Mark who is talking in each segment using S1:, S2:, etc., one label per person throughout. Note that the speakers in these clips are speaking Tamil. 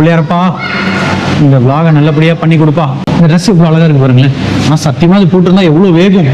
S1: பிள்ளையாரப்பா இந்த vlog நல்லபடியாக பண்ணி கொடுப்பா. இந்த ட்ரெஸ் இவ்வளோ அழகாக இருக்கு பாருங்களேன். ஆனால் சத்தியமாக அது போட்டிருந்தா எவ்வளோ வேகும்.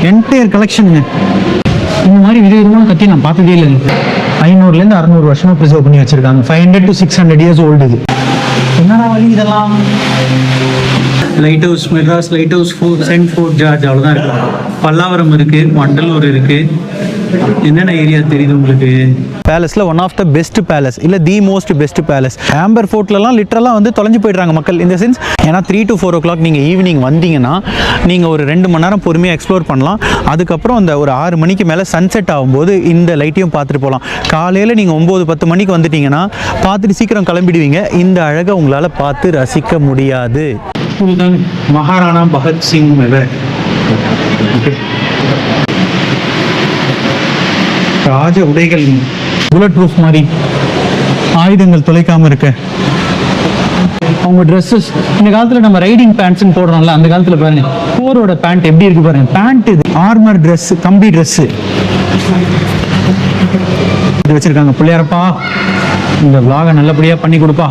S1: என்டையர் கலெக்ஷனுங்க. இந்த மாதிரி விதவிதமான கத்தி நான் பார்த்ததே இல்லை. 500 to 600 வருஷமா ப்ரிசர்வ் பண்ணி வச்சிருக்காங்க. 500 to 600 years ஓல்டு இது. என்னடா வழி இதெல்லாம்? Light house Madras, light house saint fort George, அவ்வளோதான் இருக்கு. பல்லாவரம் இருக்கு, வண்டலூர் இருக்கு. என்னென்ன ஏரியா தெரியுது உங்களுக்கு? பேலஸில் one of the best palace, இல்லை the most best palace. Amber ஃபோர்ட்லலாம் லிட்டரலாக வந்து தொலைஞ்சு போயிடுறாங்க மக்கள். இந்த சென்ஸ் ஏன்னா 3 to 4 o'clock நீங்கள் ஈவினிங் வந்தீங்கன்னா நீங்கள் ஒரு 2 மணி நேரம் பொறுமையாக எக்ஸ்ப்ளோர் பண்ணலாம். அதுக்கப்புறம் அந்த ஒரு 6 மணிக்கு மேலே சன்செட் ஆகும்போது இந்த லைட்டையும் பார்த்துட்டு போகலாம். காலையில் நீங்கள் 9-10 மணிக்கு வந்துட்டீங்கன்னா பார்த்துட்டு சீக்கிரம் கிளம்பிடுவீங்க. இந்த அழகை உங்களால் பார்த்து ரசிக்க முடியாது. இதுதான் மகாராணா பகத்சிங் மெவர். ராஜ உடைகள், புல்லட் ப்ரூஃப் மாதிரி ஆயுதங்கள் தொலைக்காம இருக்க அவங்க ட்ரெஸ்ஸஸ். இந்த காலத்தில் நம்ம ரைடிங் பேண்ட்ஸ்ன்னு போடுறோம்ல, அந்த காலத்தில் பாருங்க போரோட பேண்ட் எப்படி இருக்கு பாருங்க. பேண்ட் இது ஆர்மர் ட்ரெஸ், கம்பி ட்ரெஸ்ஸு இது வச்சிருக்காங்க. பிள்ளையாரப்பா இந்த vlog நல்லபடியாக பண்ணி கொடுப்பா.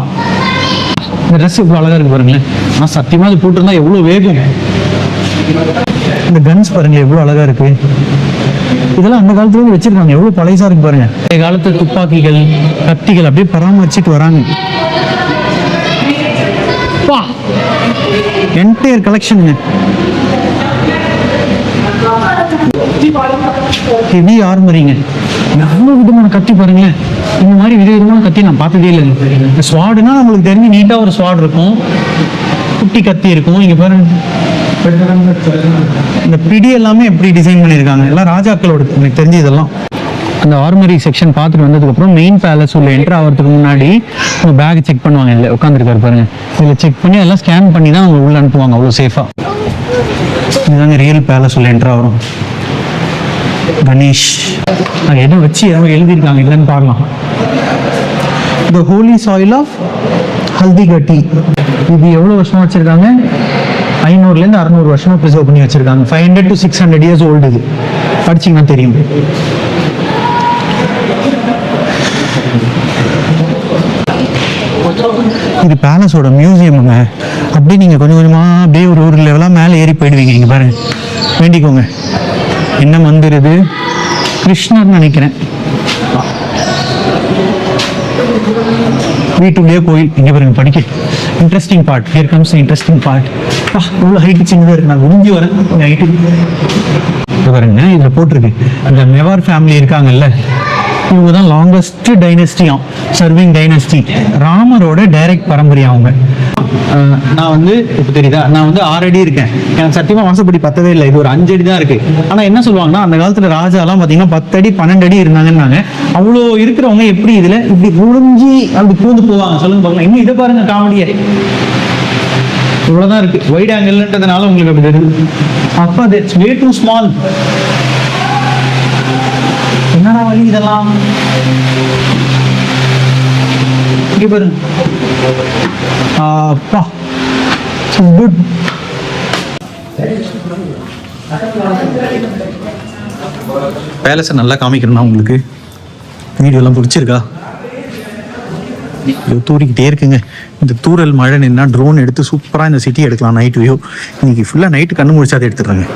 S1: இந்த ட்ரெஸ் இவ்வளோ அழகாக இருக்கு பாருங்களேன். ஆனால் சத்தியமாக அது போட்டிருந்தா எவ்வளோ வேகும். இந்த கன்ஸ் பாருங்க எவ்வளோ அழகாக இருக்கு. இதெல்லாம் அந்த காலத்துல வச்சிருக்காங்க. எவ்வளவு பழைசா இருக்கு பாருங்க. இந்த காலத்து துப்பாக்கிகள், கத்திகள் அப்படியே பராமரிச்சுட்டு வராங்க. என்டையர் கலெக்ஷனுங்க. ஹெவி ஆர்மரிங்க. எவ்வளவு விதமான கத்தி பாருங்களேன். இந்த மாதிரி விதவிதமான கத்தி நான் பார்த்ததே இல்லை. ஸ்வாடுனா நம்மளுக்கு தெரிஞ்சு நீட்டா ஒரு ஸ்வாட் இருக்கும், குட்டி கத்தி இருக்கும். இங்க பாருங்க இந்த பிடி எல்லாமே எப்படி டிசைன் பண்ணியிருக்காங்க. எல்லாம் ராஜாக்களோட எனக்கு தெரிஞ்சு. இதெல்லாம் அந்த ஆர்மரி செக்ஷன் பார்த்துட்டு வந்ததுக்கப்புறம் மெயின் பேலஸ் உள்ள என்ட்ரு ஆகிறதுக்கு முன்னாடி உங்கள் பேக் செக் பண்ணுவாங்க. இல்லை உட்காந்துருக்காரு பாருங்க. இதில் செக் பண்ணி எல்லாம் ஸ்கேன் பண்ணி தான் அவங்க உள்ள அனுப்புவாங்க அவ்வளோ சேஃபாக. இதுதாங்க ரியல் பேலஸ் உள்ள என்ட்ரு ஆகிறோம். கணேஷ் அது எதுவும் வச்சு எதாவது எழுதியிருக்காங்க இல்லைன்னு பார்க்கலாம். த ஹோலி சாயில் ஆஃப் ஹல்திகட்டி. இது எவ்வளோ வருஷமா வச்சுருக்காங்க? 500 to 600 வருஷமா ப்ரிசர்வ் பண்ணி வச்சிருக்காங்க. 500 to 600 years ஓல்டு இது. படிச்சிங்கன்னா தெரியும். இது பேலஸோட மியூசியமுங்க. அப்படியே நீங்கள் கொஞ்சம் கொஞ்சமாக அப்படியே ஒரு லெவலாக மேலே ஏறி போயிடுவீங்க. இங்கே பாருங்க, வேண்டிக்கோங்க. என்ன வந்துடுது? கிருஷ்ணர்னு நினைக்கிறேன். வீட்டுக்குள்ளேயே கோயில். இங்கே பாருங்க, படிக்க interesting part. Here comes interesting part. இவ்வளோ ஹைட்டு சின்னதாக இருக்கு. நான் முடிஞ்சு வரேன் ஹைட்டு. இது பாருங்க, இதில் போட்டிருக்கு அந்த மெவார் ஃபேமிலி இருக்காங்கல்ல, இவங்க தான் லாங்கஸ்ட் டைனஸ்டியாம், சர்விங் டைனஸ்டி. ராமரோட டைரக்ட் பரம்பரை அவங்க. நான் வந்து இப்போ தெரியுதா, நான் வந்து 6 அடி இருக்கேன். எனக்கு சத்தியமாக வாசப்படி பத்தவே இல்லை. இது ஒரு 5 அடி தான் இருக்கு. ஆனால் என்ன சொல்லுவாங்கன்னா, அந்த காலத்தில் ராஜாலாம் பார்த்தீங்கன்னா 10 அடி 12 அடி இருந்தாங்கன்னாங்க. அவ்வளோ இருக்கிறவங்க எப்படி இதில் இப்படி குழிஞ்சி அப்படி பூந்து போவாங்க சொல்லுங்க பார்க்கலாம். இன்னும் இதை பாருங்க, காமெடியே இவ்வளோதான் இருக்கு. வைட் ஆங்கிள்ன்றதுனால உங்களுக்கு அப்படி தெரியுது. அப்போ தட்ஸ் வே டூ ஸ்மால். என்னடா வழி இதெல்லாம்? இங்கே பாருங்க. அப்பா குட். பேலஸை நல்லா காமிக்கணும்னா உங்களுக்கு வீடியோலாம் பிடிச்சிருக்கா? தூரிக்கிட்டே இருக்குங்க. இந்த தூரல் மழை நின்னா ட்ரோன் எடுத்து சூப்பராக இந்த சிட்டி எடுக்கலாம். Night view. இன்னைக்கு ஃபுல்லாக நைட்டு கண்ணு முடிச்சா அதை எடுத்துடுறாங்க.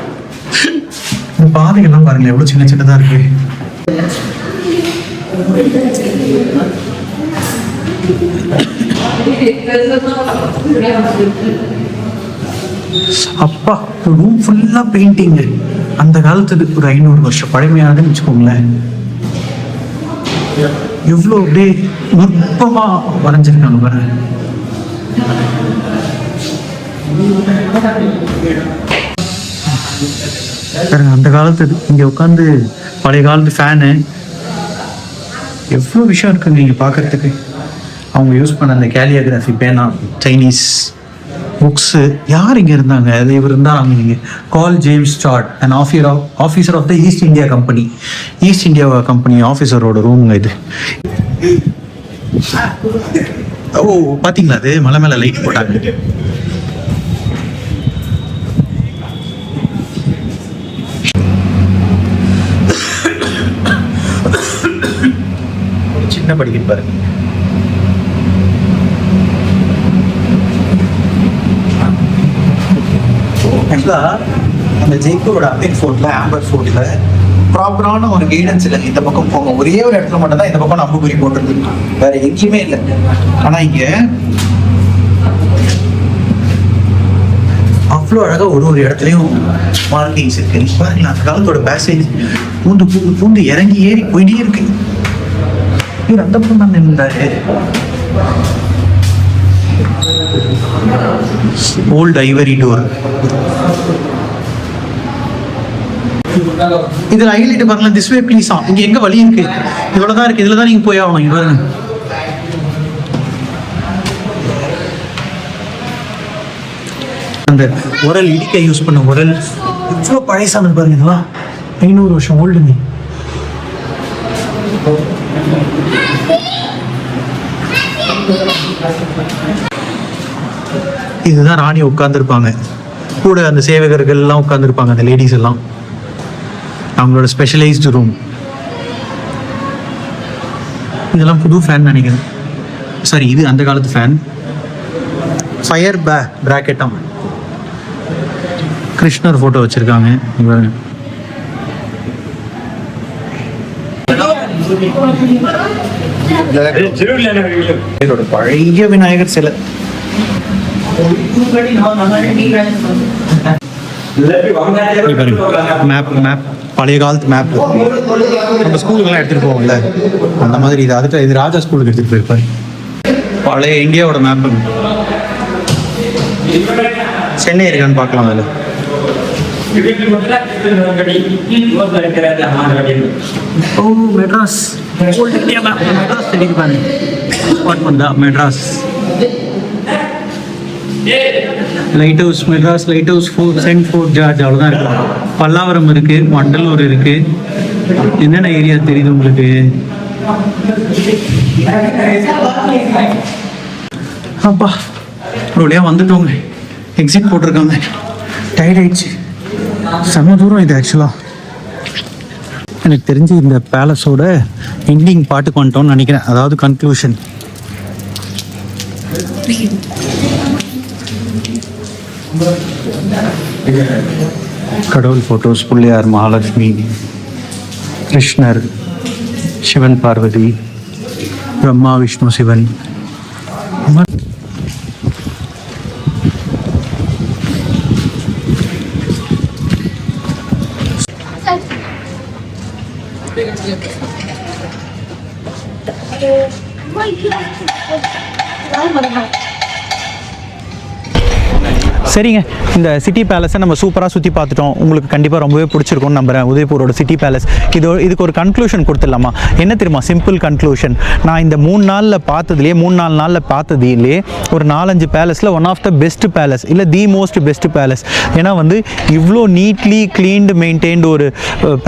S1: இந்த பாதைகள்லாம் பாருங்களேன் எவ்வளோ சின்ன சின்னதாக இருக்கு. அப்பா ரூம் ஃபுல்லா பெயிண்டிங். அந்த காலத்துக்கு ஒரு 500 வருஷம் பழமையானதுன்னு வச்சுக்கோங்களேன். எவ்வளோ அப்படியே நுட்பமா வரைஞ்சிருக்காங்க பாருங்க. அந்த காலத்து இங்க உட்காந்து பழைய காலத்து ஃபேனு, எவ்வளோ விஷயம் இருக்குங்க இங்கே பார்க்கறதுக்கு. அவங்க யூஸ் பண்ண அந்த கேலியோகிராஃபி பேனா, சைனீஸ் புக்ஸு. யார் இங்கே இருந்தாங்க? அது இவர் இருந்தாங்க. நீங்கள் கால் ஜேம்ஸ் சார்ட், and officer of the East India company. East India company ஆஃபீஸரோட ரூமுங்க இது. ஓ பார்த்தீங்களா, அது மலை மேலே லைட் போட்டாங்க. சின்ன படிக்கிட்டு பாருங்க.
S2: ஆக்சுவலாக அந்த ஜெய்ப்பூரோட அபின் ஃபோர்ட்டில் ஆம்பர் ஃபோர்ட்டில் ப்ராப்பரான ஒரு கைடன்ஸ் இல்லை. இந்த பக்கம் போங்க, ஒரே ஒரு இடத்துல மட்டும் தான் இந்த பக்கம் அம்புக்குறி போட்டுருக்கு, வேற எங்கேயுமே இல்லை. ஆனால் இங்கே அவ்வளோ அழகாக ஒரு இடத்துலையும் மார்க்கிங்ஸ் இருக்கு. நீங்க பாருங்களா, அந்த காலத்தோட பேசேஜ் பூந்து பூந்து பூந்து இறங்கி ஏறி போயிட்டே இருக்கு. இவர் அந்த பக்கம் தான் இருந்தாரு. Old ivory door. இதுல ஹைலைட் பாருங்களா, திஸ் வே ப்ளீஸ். இங்க எங்க வழி இருக்கு? இவ்வளவுதான் இருக்கு, இதுல தான் நீங்க போய் ஆகணும். இங்க பாருங்க, அந்த உரல் இடிக்க யூஸ் பண்ண உரல் இவ்வளோ பழசானது பாருங்க. இதெல்லாம் 500 வருஷம் ஓல்டுங்க. இதுதான் ராணி உட்கார்ந்துருப்பாங்க, கூட அந்த சேவகர்கள் எல்லாம் உட்கார்ந்துருப்பாங்க, அந்த லேடிஸ் எல்லாம். அவங்களோட ஸ்பெஷலைஸ்டு ரூம். இதெல்லாம் புது ஃபேன் நினைக்கிறேன். சாரி, இது அந்த காலத்து ஃபேன். ஃபயர் பிராக்கெட்டாம். கிருஷ்ணர் போட்டோ வச்சிருக்காங்க. பழைய விநாயகர் சிலை. மேப் மேப் பழைய காலத்து மேப். நம்ம ஸ்கூலுக்கெல்லாம் எடுத்துட்டு போவோம்ல, அந்த மாதிரி. இது அதுக்கு இது ராஜா ஸ்கூலுக்கு எடுத்துட்டு போயிருப்பாரு. பழைய இந்தியாவோட மேப். சென்னை இருக்கான்னு பார்க்கலாம். அதில் Madras Madras light house. Madras light house, saint fort George, அவ்வளோதான் இருக்கு. பல்லாவரம் இருக்கு, வண்டலூர் இருக்கு. என்னென்ன ஏரியா தெரியுது உங்களுக்கு? அப்பா ஒரு வழியா வந்துட்டோங்க. எக்ஸிட் போட்டிருக்காங்க. டயர்ட் ஆயிடுச்சு, செம்ம தூரம் இது. ஆக்சுவலாக எனக்கு தெரிஞ்சு இந்த பேலஸோட எண்டிங் பாட்டுக்கு வந்துட்டோம்னு நினைக்கிறேன், அதாவது கன்க்ளூஷன். கடவுள் ஃபோட்டோஸ், பிள்ளையார், மகாலட்சுமி, கிருஷ்ணர், சிவன் பார்வதி, பிரம்மா விஷ்ணு சிவன். சரிங்க, இந்த சிட்டி பேலஸை நம்ம சூப்பராக சுற்றி பார்த்துட்டோம். உங்களுக்கு கண்டிப்பாக ரொம்பவே பிடிச்சிருக்கும்னு நம்புகிறேன். உதய்பூரோட சிட்டி பேலஸ். இதுக்கு ஒரு கன்க்ளூஷன் கொடுத்துடலாமா? என்ன தெரியுமா? Simple conclusion. நான் இந்த 3 நாளில் பார்த்ததுலேயே ஒரு 4-5 பேலஸில் one of the best palace, இல்லை தி மோஸ்ட் பெஸ்ட் பேலஸ். ஏன்னா வந்து இவ்வளோ நீட்லி க்ளீன்டு மெயின்டைன்டு ஒரு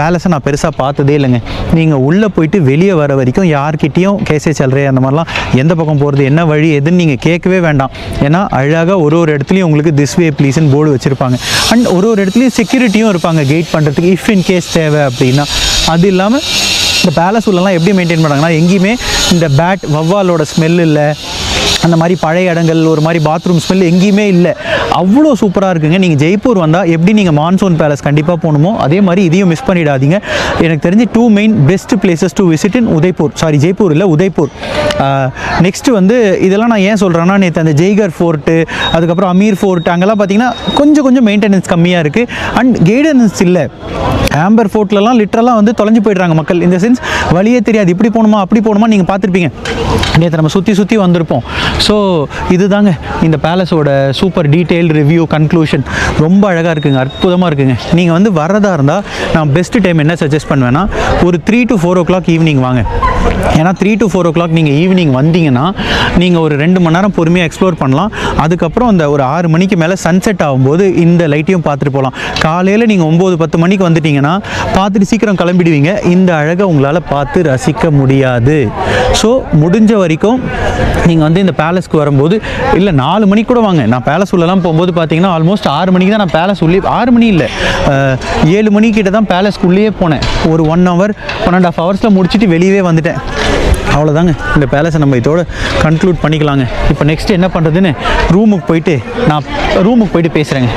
S2: பேலஸை நான் பெருசாக பார்த்ததே இல்லைங்க. நீங்கள் உள்ளே போயிட்டு வெளியே வர வரைக்கும் யார்கிட்டையும் கேசே செல்றே அந்த மாதிரிலாம் எந்த பக்கம் போகிறது, என்ன வழி, எதுன்னு நீங்கள் கேட்கவே வேண்டாம். ஏன்னா அழகாக ஒரு இடத்துலையும் உங்களுக்கு திஸ் வே ப்ளீஸ்ன்னு போர்டு வச்சுருப்பாங்க. அண்ட் ஒரு இடத்துலையும் செக்யூரிட்டியும் இருப்பாங்க கைட் பண்ணுறதுக்கு, இஃப் இன் கேஸ் தேவை அப்படின்னா. அது இல்லாமல் இந்த பேலஸ் உள்ளலாம் எப்படி மெயின்டைன் பண்ணாங்கன்னா, எங்கேயுமே இந்த பேட் வவ்வாலோட ஸ்மெல் இல்லை, அந்த மாதிரி பழைய இடங்கள், ஒரு மாதிரி பாத்ரூம் ஸ்மெல் எங்கேயுமே இல்லை. அவ்வளோ சூப்பராக இருக்குங்க. நீங்கள் ஜெய்ப்பூர் வந்தால் எப்படி நீங்கள் மான்சூன் பேலஸ் கண்டிப்பாக போகணுமோ அதே மாதிரி இதையும் மிஸ் பண்ணிடாதீங்க. எனக்கு தெரிஞ்சு 2 main best places to visit in Udaipur. Sorry, Jaipur இல்லை, உதய்பூர். நெக்ஸ்ட்டு வந்து இதெல்லாம் நான் ஏன் சொல்கிறேன்னா, நேற்று அந்த ஜெய்கர் ஃபோர்ட்டு, அதுக்கப்புறம் அமீர் ஃபோர்ட், அங்கெல்லாம் பார்த்தீங்கன்னா கொஞ்சம் மெயின்டெனன்ஸ் கம்மியாக இருக்குது. அண்ட் கைடன்ஸ் இல்லை. ஆம்பர் ஃபோர்ட்லலாம் லிட்டரலாக வந்து தொலைஞ்சு போய்ட்றாங்க மக்கள். இந்த சென்ஸ் வழியே தெரியாது, இப்படி போகணுமா அப்படி போகணுமா. நீங்கள் பார்த்துருப்பீங்க, நேற்று நம்ம சுற்றி வந்திருப்போம். ஸோ இதுதாங்க இந்த பேலஸோட சூப்பர் டீட்டெயில் ரிவ்யூ கன்க்ளூஷன். ரொம்ப அழகாக இருக்குங்க, அற்புதமாக இருக்குங்க. நீங்கள் வந்து வரதா இருந்தால் நான் பெஸ்ட்டு டைம் என்ன சஜஸ்ட் பண்ணுவேன்னா, ஒரு 3 to 4 o'clock ஈவினிங் வாங்க. ஏன்னா 3 to 4 o'clock நீங்கள் ஈவினிங் வந்தீங்கன்னா நீங்கள் ஒரு 2 மணி நேரம் பொறுமையாக எக்ஸ்ப்ளோர் பண்ணலாம். அதுக்கப்புறம் அந்த ஒரு 6 மணிக்கு மேலே சன்செட் ஆகும்போது இந்த லைட்டையும் பார்த்துட்டு போகலாம். காலையில் நீங்கள் 9-10 மணிக்கு வந்துட்டீங்கன்னா பார்த்துட்டு சீக்கிரம் கிளம்பிடுவீங்க. இந்த அழகை உங்களால் பார்த்து ரசிக்க முடியாது. ஸோ முடிஞ்ச வரைக்கும் நீங்கள் வந்து இந்த பேலஸ்க்கு வரும்போது, இல்லை 4 மணிக்கு கூட வாங்க. நான் பேலஸ் உள்ளலாம் போகும்போது பார்த்தீங்கன்னா ஆல்மோஸ்ட் 6 மணிக்கு தான் நான் பேலஸ் உள்ளே, 6 மணி இல்லை 7 மணிக்கிட்ட தான் பேலஸ்க்குள்ளேயே போனேன். ஒரு 1 hour 1.5 hours முடிச்சுட்டு வெளியவே வந்துட்டேன். அவ்வளோதாங்க, இந்த பேலஸை நம்ம இதோட கன்க்ளூட் பண்ணிக்கலாங்க. இப்போ நெக்ஸ்ட் என்ன பண்ணுறதுன்னு ரூமுக்கு போயிட்டு பேசுகிறேங்க.